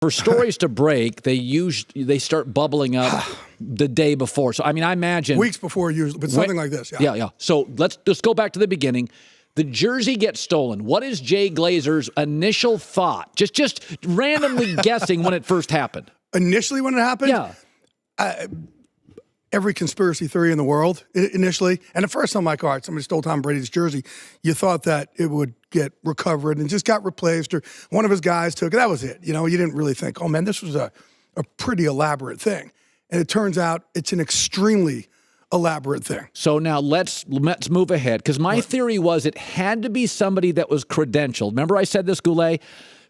For stories to break, they start bubbling up the day before. So, I mean, I imagine weeks before usually, but something like this. Yeah. So let's just go back to the beginning. The jersey gets stolen. What is Jay Glazer's initial thought? Just randomly guessing when it first happened. Initially, when it happened, yeah. Every conspiracy theory in the world initially. And the first time, like, all right, somebody stole Tom Brady's jersey, you thought that it would get recovered and just got replaced, or one of his guys took it. That was it. You know, you didn't really think, oh, man, this was a pretty elaborate thing. And it turns out it's an extremely elaborate thing. So now let's move ahead, because my theory was it had to be somebody that was credentialed. Remember I said this, Goulet?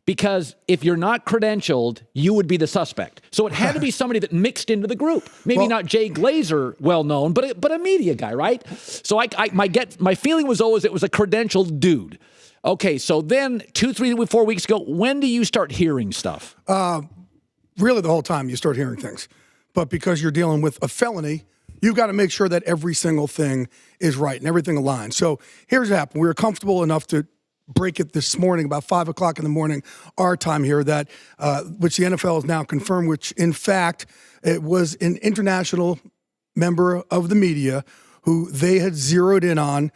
Because if you're not credentialed, you would be the suspect. So it had to be somebody that mixed into the group. Maybe not Jay Glazer, well known, but a media guy, right? So my feeling was always it was a credentialed dude. Okay, so then 2, 3, 4 weeks ago, when do you start hearing stuff? Really, the whole time you start hearing things. But because you're dealing with a felony, you've got to make sure that every single thing is right and everything aligns. So here's what happened. We were comfortable enough to break it this morning, about 5 o'clock in the morning, our time here, that which the NFL has now confirmed, which in fact, it was an international member of the media who they had zeroed in on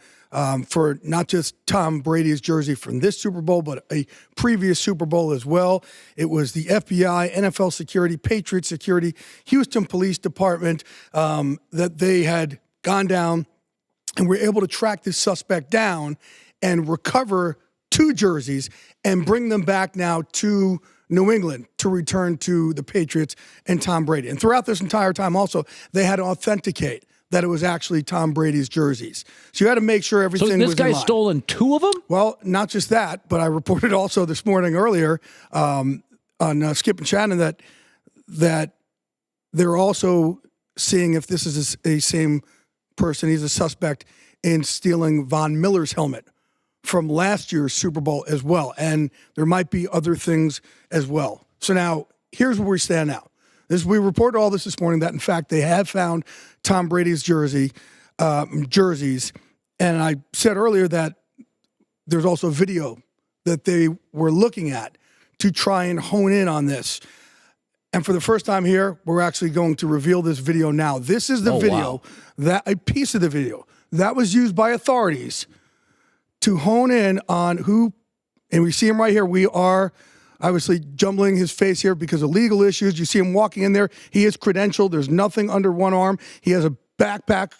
for not just Tom Brady's jersey from this Super Bowl, but a previous Super Bowl as well. It was the FBI, NFL security, Patriot security, Houston Police Department, that they had gone down and were able to track this suspect down and recover 2 jerseys and bring them back now to New England to return to the Patriots and Tom Brady. And throughout this entire time also, they had to authenticate that it was actually Tom Brady's jerseys. So you had to make sure everything was in line. So this guy's stolen 2 of them? Well, not just that, but I reported also this morning earlier on Skip and Shannon that they're also seeing if this is a same person. He's a suspect in stealing Von Miller's helmet from last year's Super Bowl as well. And there might be other things as well. So now, here's where we stand now. We reported all this morning that, in fact, they have found Tom Brady's jerseys. And I said earlier that there's also video that they were looking at to try and hone in on this. And for the first time here, we're actually going to reveal this video now. This is the video, a piece of the video that was used by authorities to hone in on who, and we see him right here. We are obviously jumbling his face here because of legal issues. You see him walking in there. He is credentialed. There's nothing under one arm. He has a backpack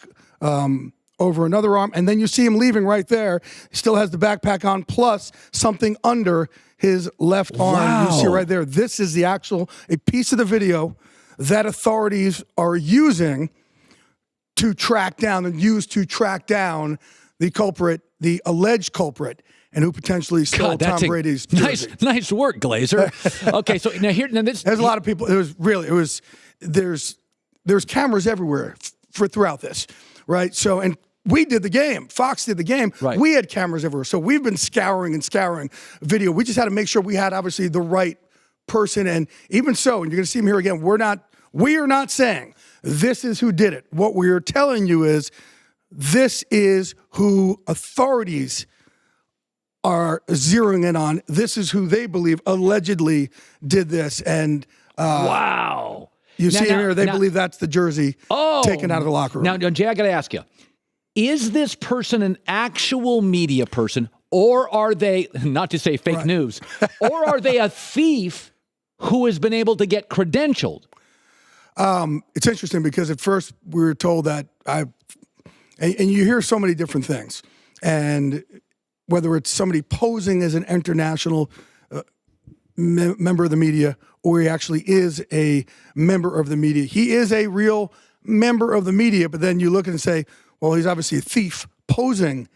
over another arm. And then you see him leaving right there. He still has the backpack on, plus something under his left arm. You see right there. This is a piece of the video that authorities are using to track down the culprit, the alleged culprit, and who potentially stole Tom Brady's jersey. Nice work, Glazer. Okay, so now there's a lot of people. There's cameras everywhere throughout this, right? So, and we did the game. Fox did the game. Right. We had cameras everywhere. So we've been scouring video. We just had to make sure we had obviously the right person. And even so, and you're going to see him here again, we are not saying this is who did it. What we are telling you is this is who authorities are zeroing in on. This is who they believe allegedly did this. And wow. You see here, they believe that's the jersey taken out of the locker room. Now, Jay, I got to ask you, is this person an actual media person, or are they, not to say fake news, or are they a thief who has been able to get credentialed? It's interesting because at first we were told that and you hear so many different things, and whether it's somebody posing as an international member of the media, or he actually is a member of the media. He is a real member of the media, but then you look and say, well, he's obviously a thief posing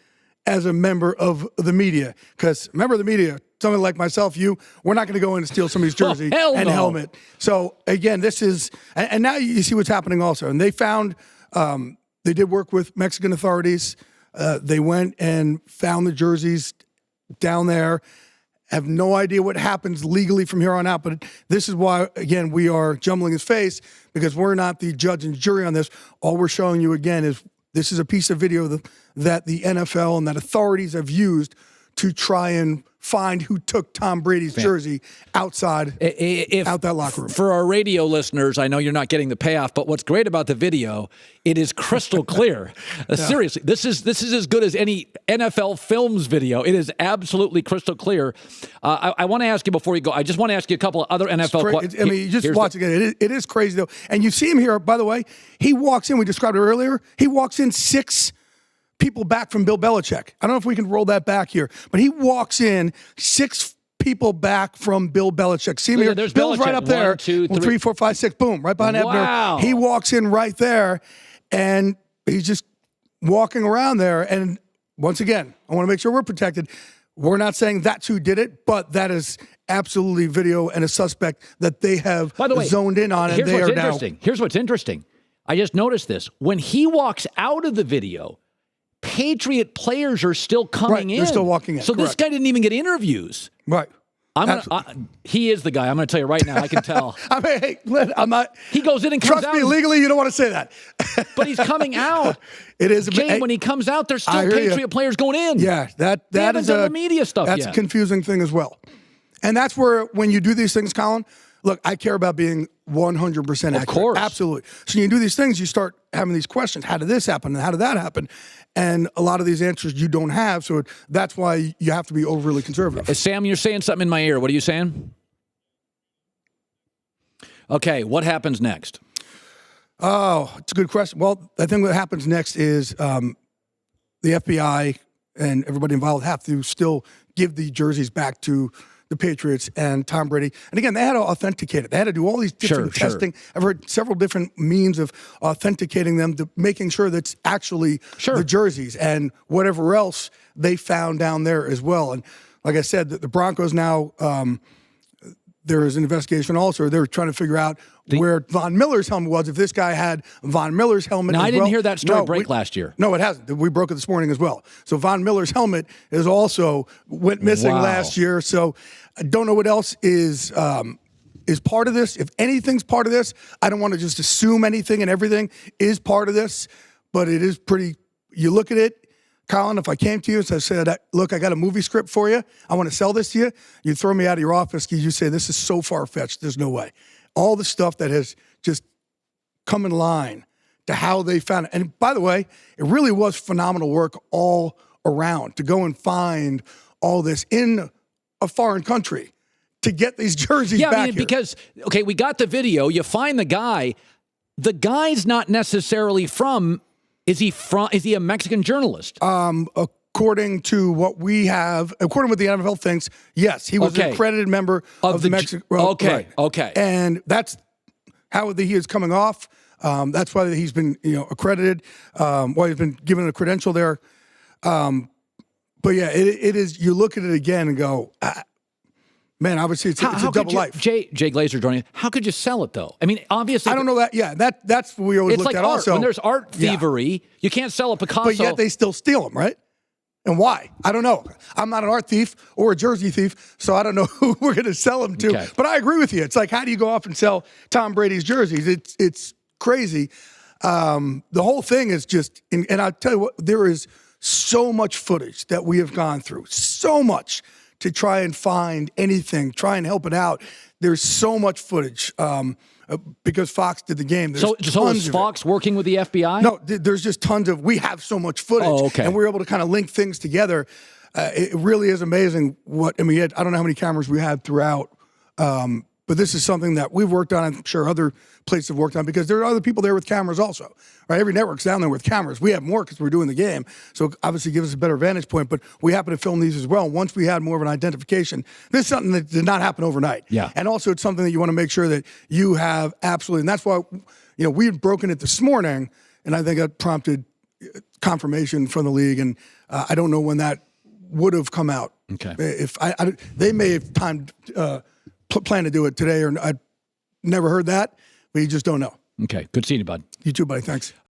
as a member of the media. Because member of the media, someone like myself, we're not going to go in and steal somebody's jersey and helmet. So again, this is, and now you see what's happening also. And they found, they did work with Mexican authorities. They went and found the jerseys down there. Have no idea what happens legally from here on out, but this is why, again, we are jumbling his face, because we're not the judge and jury on this. All we're showing you, again, is this is a piece of video that the NFL and that authorities have used to try and find who took Tom Brady's jersey outside out that locker room. For our radio listeners, I know you're not getting the payoff, but what's great about the video, it is crystal clear. Seriously, this is as good as any NFL Films video. It is absolutely crystal clear. I want to ask you before you go, I just want to ask you a couple of other NFL questions. I mean, you just watch it. It is crazy, though. And you see him here, by the way, he walks in, we described it earlier, he walks in 6 people back from Bill Belichick. I don't know if we can roll that back here, but he walks in 6 people back from Bill Belichick. See him here? There's Bill's Belichick. right up there. 1, 2, 3. 3, 4, 5, 6. Boom, right behind Wow. Ebner. He walks in right there, and he's just walking around there. And once again, I want to make sure we're protected. We're not saying that's who did it, but that is absolutely video and a suspect that they have zoned in on, and they are now. Here's what's interesting. I just noticed this. When he walks out of the video, Patriot players are still coming in. They're still walking in. So this guy didn't even get interviews. Right. He is the guy. I'm going to tell you right now. I can tell. I mean, hey, I'm not. He goes in and comes out. Trust me, legally, you don't want to say that. But he's coming out. It is. Jay, when he comes out, there's still Patriot players going in. Yeah, that is done the media stuff That's yet. a confusing thing as well. And that's where, when you do these things, Colin, look, I care about being 100% accurate. Of course. Absolutely. So when you do these things, you start having these questions. How did this happen? And how did that happen? And a lot of these answers you don't have. So that's why you have to be overly conservative. Sam, you're saying something in my ear. What are you saying? Okay, what happens next? Oh, it's a good question. Well, I think what happens next is the FBI and everybody involved have to still give the jerseys back to the Patriots and Tom Brady. And again, they had to authenticate it. They had to do all these different testing. I've heard several different means of authenticating them, to making sure that's actually the jerseys and whatever else they found down there as well. And like I said, the Broncos now, there is an investigation also. They're trying to figure out where Von Miller's helmet was, if this guy had Von Miller's helmet now, as I didn't well. hear that story break last year. No, it hasn't. We broke it this morning as well. So Von Miller's helmet is also went missing last year. So I don't know what else is part of this. If anything's part of this, I don't want to just assume anything and everything is part of this, but it is pretty, you look at it, Colin, if I came to you and I said, look, I got a movie script for you, I want to sell this to you, you'd throw me out of your office because you say, this is so far-fetched, there's no way. All the stuff that has just come in line to how they found it. And by the way, it really was phenomenal work all around to go and find all this in a foreign country to get these jerseys back here. Because, okay, we got the video, you find the guy's not necessarily from, is he a Mexican journalist? According to what we have, according to what the NFL thinks, yes, he was an accredited member of the Mexican. Okay. And that's how he is coming off. That's why he's been, accredited. Why he's been given a credential there. But yeah, it is. You look at it again and go, man, obviously it's a double life. Jay Glazer joining. How could you sell it though? I mean, obviously, I don't know that. Yeah, that's what we always look like at. Art. Also, when there's art thievery, you can't sell a Picasso. But yet they still steal them, right? And why? I don't know. I'm not an art thief or a jersey thief, so I don't know who we're going to sell them to. Okay. But I agree with you. It's like, how do you go off and sell Tom Brady's jerseys? It's crazy. The whole thing is just, and I'll tell you what, there is so much footage that we have gone through, so much to try and find anything, try and help it out. There's so much footage because Fox did the game. So is Fox working with the FBI? No, there's just tons of, we have so much footage. And we're able to kind of link things together. It really is amazing I don't know how many cameras we had throughout, but this is something that we've worked on. I'm sure other places have worked on because there are other people there with cameras also, right? Every network's down there with cameras. We have more because we're doing the game. So obviously gives us a better vantage point, but we happen to film these as well. Once we had more of an identification, this is something that did not happen overnight. Yeah. And also it's something that you want to make sure that you have absolutely, and that's why, we had broken it this morning, and I think that prompted confirmation from the league, and I don't know when that would have come out. Okay. If they may have planned to do it today, or I never heard that, but you just don't know. Okay. Good seeing you, bud. You too, buddy. Thanks.